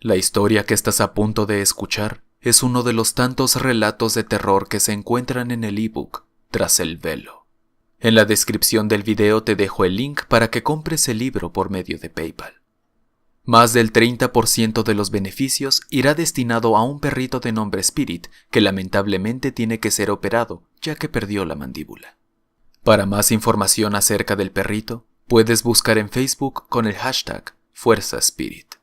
La historia que estás a punto de escuchar es uno de los tantos relatos de terror que se encuentran en el ebook Tras el Velo. En la descripción del video te dejo el link para que compres el libro por medio de PayPal. Más del 30% de los beneficios irá destinado a un perrito de nombre Spirit que lamentablemente tiene que ser operado ya que perdió la mandíbula. Para más información acerca del perrito, puedes buscar en Facebook con el hashtag Fuerza Spirit.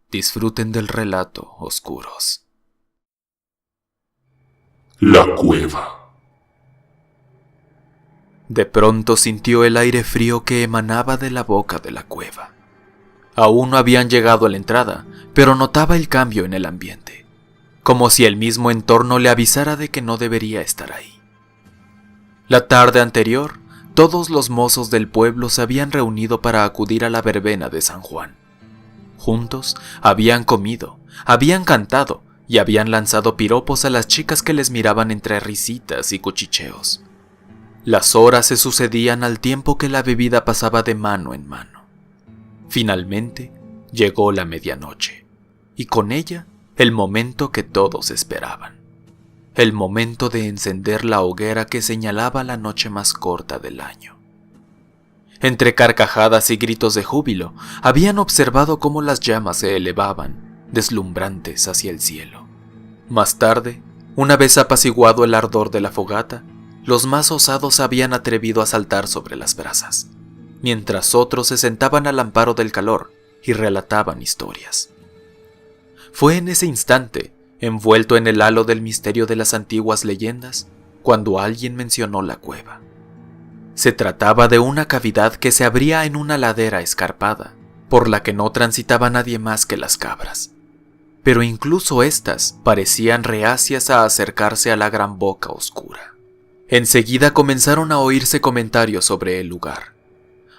Disfruten del relato, oscuros. La cueva. De pronto sintió el aire frío que emanaba de la boca de la cueva. Aún no habían llegado a la entrada, pero notaba el cambio en el ambiente, como si el mismo entorno le avisara de que no debería estar ahí. La tarde anterior, todos los mozos del pueblo se habían reunido para acudir a la verbena de San Juan. Juntos habían comido, habían cantado y habían lanzado piropos a las chicas que les miraban entre risitas y cuchicheos. Las horas se sucedían al tiempo que la bebida pasaba de mano en mano. Finalmente llegó la medianoche, y con ella el momento que todos esperaban. El momento de encender la hoguera que señalaba la noche más corta del año. Entre carcajadas y gritos de júbilo, habían observado cómo las llamas se elevaban, deslumbrantes hacia el cielo. Más tarde, una vez apaciguado el ardor de la fogata, los más osados se habían atrevido a saltar sobre las brasas, mientras otros se sentaban al amparo del calor y relataban historias. Fue en ese instante, envuelto en el halo del misterio de las antiguas leyendas, cuando alguien mencionó la cueva. Se trataba de una cavidad que se abría en una ladera escarpada, por la que no transitaba nadie más que las cabras. Pero incluso éstas parecían reacias a acercarse a la gran boca oscura. Enseguida comenzaron a oírse comentarios sobre el lugar.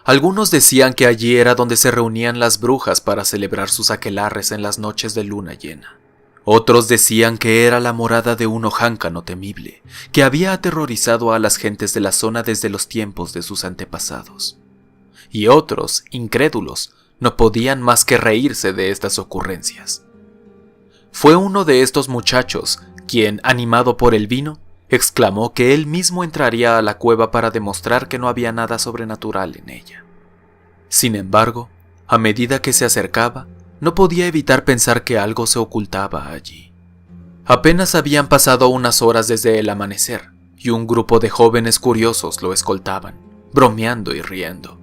Algunos decían que allí era donde se reunían las brujas para celebrar sus aquelarres en las noches de luna llena. Otros decían que era la morada de un ojáncano temible, que había aterrorizado a las gentes de la zona desde los tiempos de sus antepasados. Y otros, incrédulos, no podían más que reírse de estas ocurrencias. Fue uno de estos muchachos quien, animado por el vino, exclamó que él mismo entraría a la cueva para demostrar que no había nada sobrenatural en ella. Sin embargo, a medida que se acercaba, no podía evitar pensar que algo se ocultaba allí. Apenas habían pasado unas horas desde el amanecer, y un grupo de jóvenes curiosos lo escoltaban, bromeando y riendo.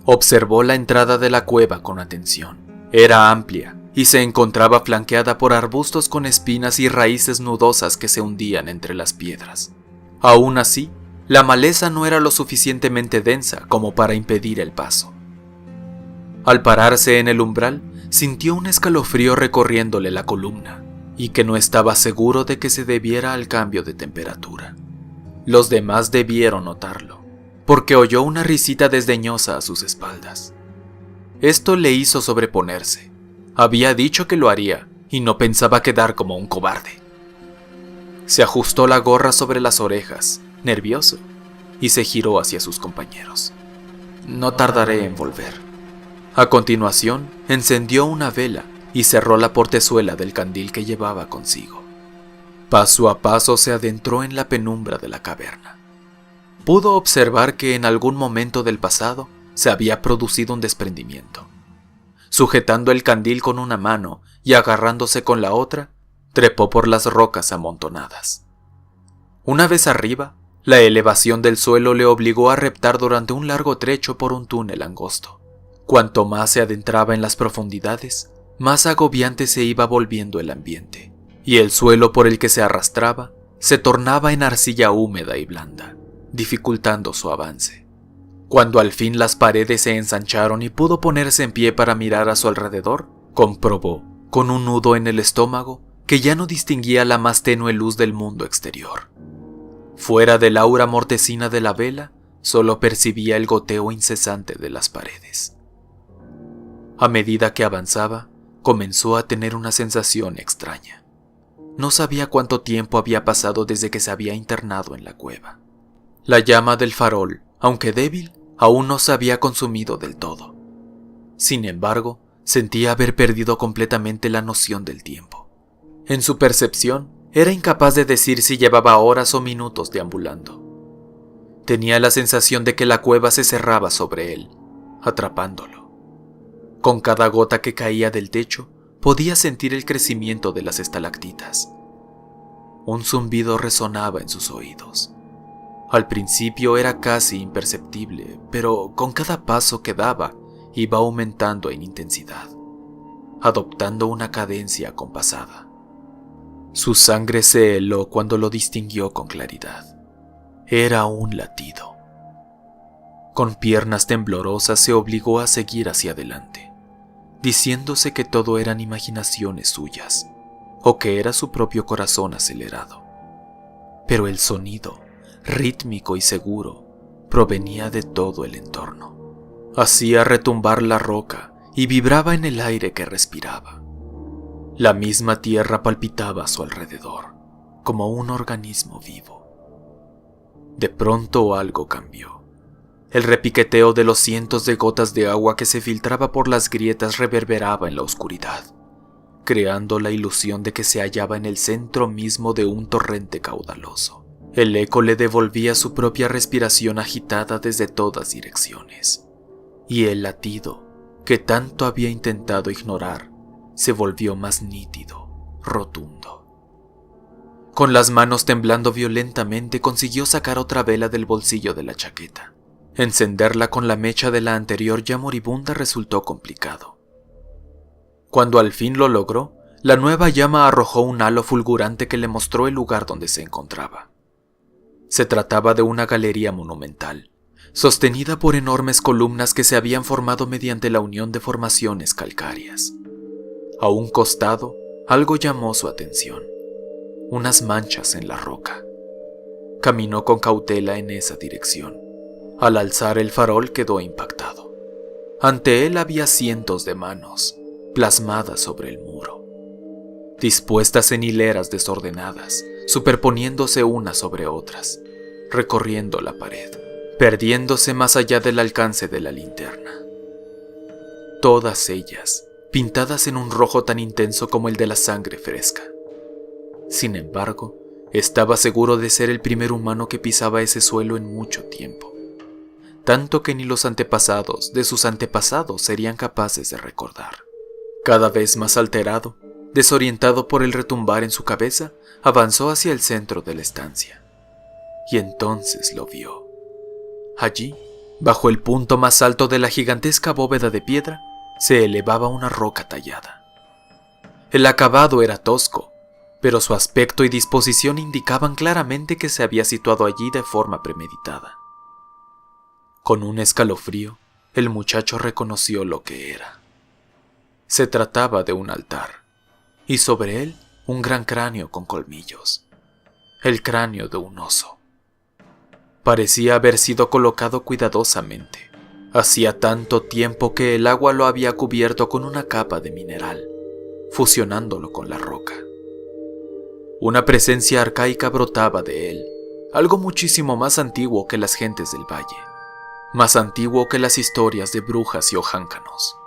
Observó la entrada de la cueva con atención. Era amplia, y se encontraba flanqueada por arbustos con espinas y raíces nudosas que se hundían entre las piedras. Aún así, la maleza no era lo suficientemente densa como para impedir el paso. Al pararse en el umbral, sintió un escalofrío recorriéndole la columna, y que no estaba seguro de que se debiera al cambio de temperatura. Los demás debieron notarlo, porque oyó una risita desdeñosa a sus espaldas. Esto le hizo sobreponerse. Había dicho que lo haría, y no pensaba quedar como un cobarde. Se ajustó la gorra sobre las orejas, nervioso, y se giró hacia sus compañeros. No tardaré en volver. A continuación, encendió una vela y cerró la portezuela del candil que llevaba consigo. Paso a paso se adentró en la penumbra de la caverna. Pudo observar que en algún momento del pasado se había producido un desprendimiento. Sujetando el candil con una mano y agarrándose con la otra, trepó por las rocas amontonadas. Una vez arriba, la elevación del suelo le obligó a reptar durante un largo trecho por un túnel angosto. Cuanto más se adentraba en las profundidades, más agobiante se iba volviendo el ambiente, y el suelo por el que se arrastraba se tornaba en arcilla húmeda y blanda, dificultando su avance. Cuando al fin las paredes se ensancharon y pudo ponerse en pie para mirar a su alrededor, comprobó, con un nudo en el estómago, que ya no distinguía la más tenue luz del mundo exterior. Fuera del aura mortecina de la vela, solo percibía el goteo incesante de las paredes. A medida que avanzaba, comenzó a tener una sensación extraña. No sabía cuánto tiempo había pasado desde que se había internado en la cueva. La llama del farol, aunque débil, aún no se había consumido del todo. Sin embargo, Sentía haber perdido completamente la noción del tiempo. En su percepción, era incapaz de decir si llevaba horas o minutos deambulando. Tenía la sensación de que la cueva se cerraba sobre él, atrapándolo. Con cada gota que caía del techo, podía sentir el crecimiento de las estalactitas. Un zumbido resonaba en sus oídos. Al principio era casi imperceptible, pero con cada paso que daba, iba aumentando en intensidad, adoptando una cadencia acompasada. Su sangre se heló cuando lo distinguió con claridad. Era un latido. Con piernas temblorosas se obligó a seguir hacia adelante, diciéndose que todo eran imaginaciones suyas, o que era su propio corazón acelerado. Pero el sonido, rítmico y seguro, provenía de todo el entorno. Hacía retumbar la roca y vibraba en el aire que respiraba. La misma tierra palpitaba a su alrededor, como un organismo vivo. De pronto algo cambió. El repiqueteo de los cientos de gotas de agua que se filtraba por las grietas reverberaba en la oscuridad, creando la ilusión de que se hallaba en el centro mismo de un torrente caudaloso. El eco le devolvía su propia respiración agitada desde todas direcciones, y el latido, que tanto había intentado ignorar, se volvió más nítido, rotundo. Con las manos temblando violentamente consiguió sacar otra vela del bolsillo de la chaqueta. Encenderla con la mecha de la anterior ya moribunda resultó complicado. Cuando al fin lo logró, la nueva llama arrojó un halo fulgurante que le mostró el lugar donde se encontraba. Se trataba de una galería monumental, sostenida por enormes columnas que se habían formado mediante la unión de formaciones calcáreas. A un costado, algo llamó su atención: unas manchas en la roca. Caminó con cautela en esa dirección. Al alzar el farol quedó impactado. Ante él había cientos de manos, plasmadas sobre el muro, dispuestas en hileras desordenadas, superponiéndose unas sobre otras, recorriendo la pared, perdiéndose más allá del alcance de la linterna. Todas ellas, pintadas en un rojo tan intenso como el de la sangre fresca. Sin embargo, estaba seguro de ser el primer humano que pisaba ese suelo en mucho tiempo, tanto que ni los antepasados de sus antepasados serían capaces de recordar. Cada vez más alterado, desorientado por el retumbar en su cabeza, avanzó hacia el centro de la estancia. Y entonces lo vio. Allí, bajo el punto más alto de la gigantesca bóveda de piedra, se elevaba una roca tallada. El acabado era tosco, pero su aspecto y disposición indicaban claramente que se había situado allí de forma premeditada. Con un escalofrío, el muchacho reconoció lo que era. Se trataba de un altar, y sobre él un gran cráneo con colmillos, el cráneo de un oso. Parecía haber sido colocado cuidadosamente. Hacía tanto tiempo que el agua lo había cubierto con una capa de mineral, fusionándolo con la roca. Una presencia arcaica brotaba de él, algo muchísimo más antiguo que las gentes del valle, más antiguo que las historias de brujas y ojáncanos,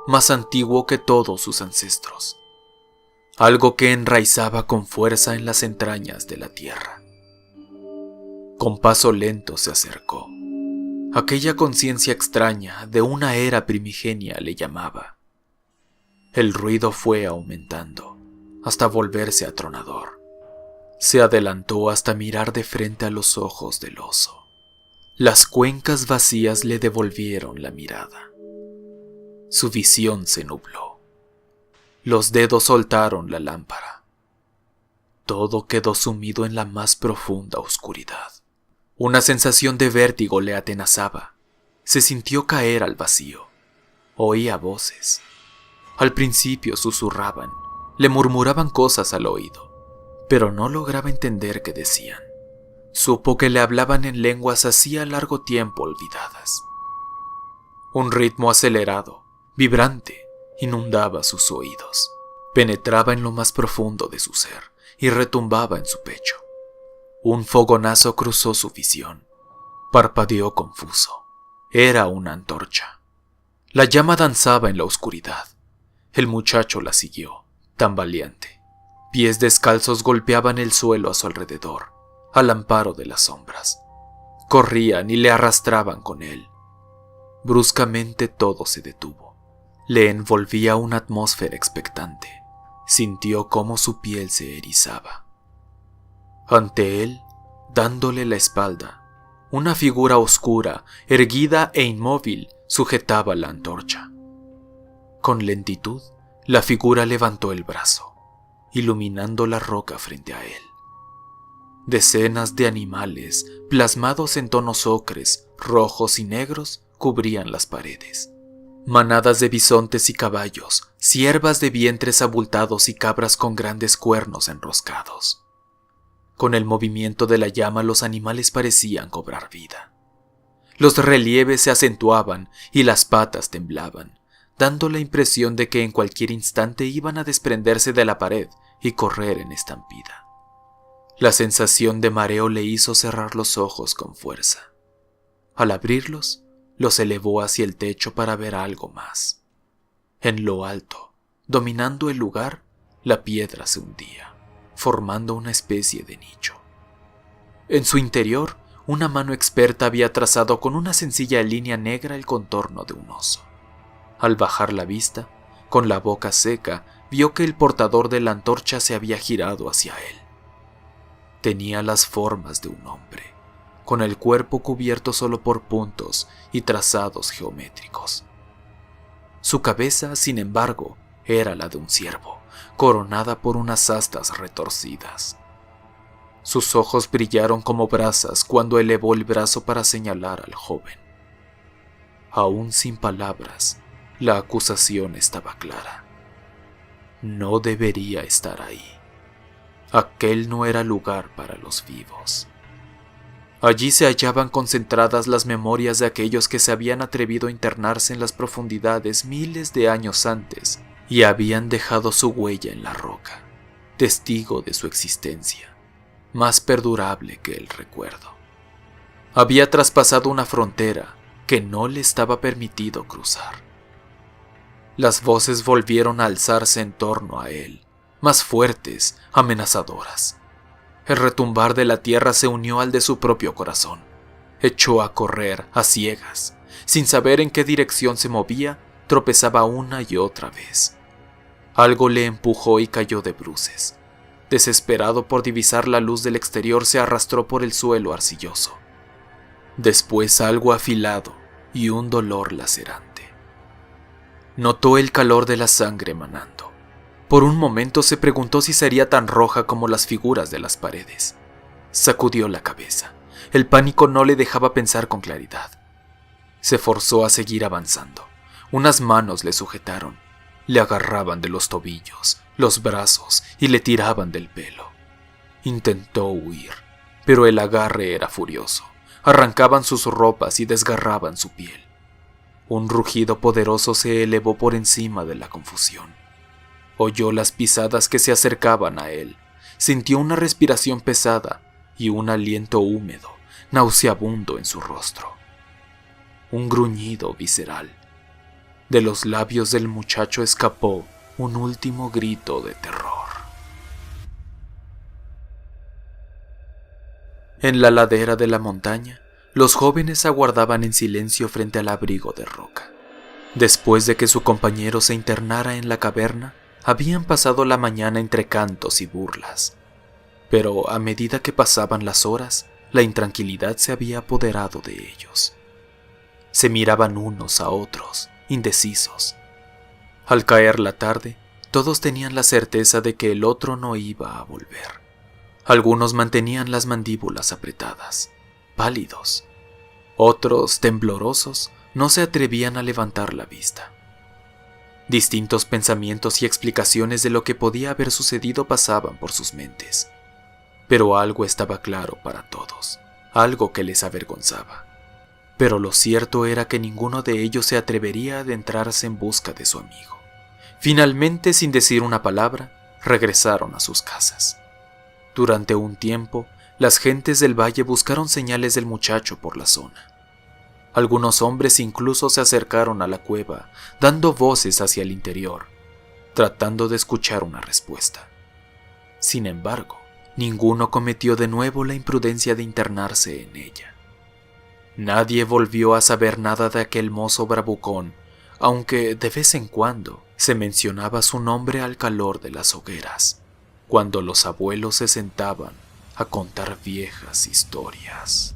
más antiguo que todos sus ancestros, algo que enraizaba con fuerza en las entrañas de la tierra. Con paso lento se acercó. Aquella conciencia extraña de una era primigenia le llamaba. El ruido fue aumentando, hasta volverse atronador. Se adelantó hasta mirar de frente a los ojos del oso. Las cuencas vacías le devolvieron la mirada. Su visión se nubló. Los dedos soltaron la lámpara. Todo quedó sumido en la más profunda oscuridad. Una sensación de vértigo le atenazaba. Se sintió caer al vacío. Oía voces. Al principio susurraban, le murmuraban cosas al oído, pero no lograba entender qué decían. Supo que le hablaban en lenguas hacía largo tiempo olvidadas. Un ritmo acelerado, vibrante, inundaba sus oídos. Penetraba en lo más profundo de su ser y retumbaba en su pecho. Un fogonazo cruzó su visión. Parpadeó confuso. Era una antorcha. La llama danzaba en la oscuridad, El muchacho la siguió, tambaleante. Pies descalzos golpeaban el suelo a su alrededor, al amparo de las sombras. Corrían y le arrastraban con él. Bruscamente todo se detuvo. Le envolvía una atmósfera expectante. Sintió cómo su piel se erizaba. Ante él, dándole la espalda, una figura oscura, erguida e inmóvil, sujetaba la antorcha. Con lentitud, la figura levantó el brazo, iluminando la roca frente a él. Decenas de animales, plasmados en tonos ocres, rojos y negros, cubrían las paredes. Manadas de bisontes y caballos, ciervas de vientres abultados y cabras con grandes cuernos enroscados. Con el movimiento de la llama los animales parecían cobrar vida. Los relieves se acentuaban y las patas temblaban, dando la impresión de que en cualquier instante iban a desprenderse de la pared y correr en estampida. La sensación de mareo le hizo cerrar los ojos con fuerza. Al abrirlos, los elevó hacia el techo para ver algo más. En lo alto, dominando el lugar, la piedra se hundía, formando una especie de nicho. En su interior, una mano experta había trazado con una sencilla línea negra el contorno de un oso. Al bajar la vista, con la boca seca, vio que el portador de la antorcha se había girado hacia él. Tenía las formas de un hombre, con el cuerpo cubierto solo por puntos y trazados geométricos. Su cabeza, sin embargo, era la de un ciervo, coronada por unas astas retorcidas. Sus ojos brillaron como brasas cuando elevó el brazo para señalar al joven. Aún sin palabras, la acusación estaba clara. No debería estar ahí. Aquel no era lugar para los vivos. Allí se hallaban concentradas las memorias de aquellos que se habían atrevido a internarse en las profundidades miles de años antes y habían dejado su huella en la roca, testigo de su existencia, más perdurable que el recuerdo. Había traspasado una frontera que no le estaba permitido cruzar. Las voces volvieron a alzarse en torno a él, más fuertes, amenazadoras. El retumbar de la tierra se unió al de su propio corazón. Echó a correr a ciegas. Sin saber en qué dirección se movía, tropezaba una y otra vez. Algo le empujó y cayó de bruces. Desesperado por divisar la luz del exterior, se arrastró por el suelo arcilloso. Después algo afilado y un dolor lacerante. Notó el calor de la sangre manando. Por un momento se preguntó si sería tan roja como las figuras de las paredes. Sacudió la cabeza. El pánico no le dejaba pensar con claridad. Se forzó a seguir avanzando. Unas manos le sujetaron. Le agarraban de los tobillos, los brazos y le tiraban del pelo. Intentó huir, pero el agarre era furioso. Arrancaban sus ropas y desgarraban su piel. Un rugido poderoso se elevó por encima de la confusión. Oyó las pisadas que se acercaban a él. Sintió una respiración pesada y un aliento húmedo, nauseabundo en su rostro. Un gruñido visceral. De los labios del muchacho escapó un último grito de terror. En la ladera de la montaña, los jóvenes aguardaban en silencio frente al abrigo de roca. Después de que su compañero se internara en la caverna, habían pasado la mañana entre cantos y burlas. Pero a medida que pasaban las horas, la intranquilidad se había apoderado de ellos. Se miraban unos a otros, indecisos. Al caer la tarde, todos tenían la certeza de que el otro no iba a volver. Algunos mantenían las mandíbulas apretadas, pálidos. Otros, temblorosos, no se atrevían a levantar la vista. Distintos pensamientos y explicaciones de lo que podía haber sucedido pasaban por sus mentes. Pero algo estaba claro para todos, algo que les avergonzaba. Pero lo cierto era que ninguno de ellos se atrevería a adentrarse en busca de su amigo. Finalmente, sin decir una palabra, regresaron a sus casas. Durante un tiempo, las gentes del valle buscaron señales del muchacho por la zona. Algunos hombres incluso se acercaron a la cueva, dando voces hacia el interior, tratando de escuchar una respuesta. Sin embargo, ninguno cometió de nuevo la imprudencia de internarse en ella. Nadie volvió a saber nada de aquel mozo bravucón, aunque de vez en cuando se mencionaba su nombre al calor de las hogueras, cuando los abuelos se sentaban a contar viejas historias.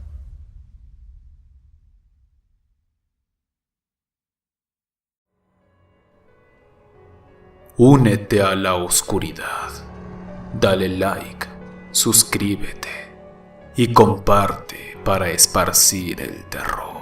Únete a la oscuridad. Dale like, suscríbete y comparte para esparcir el terror.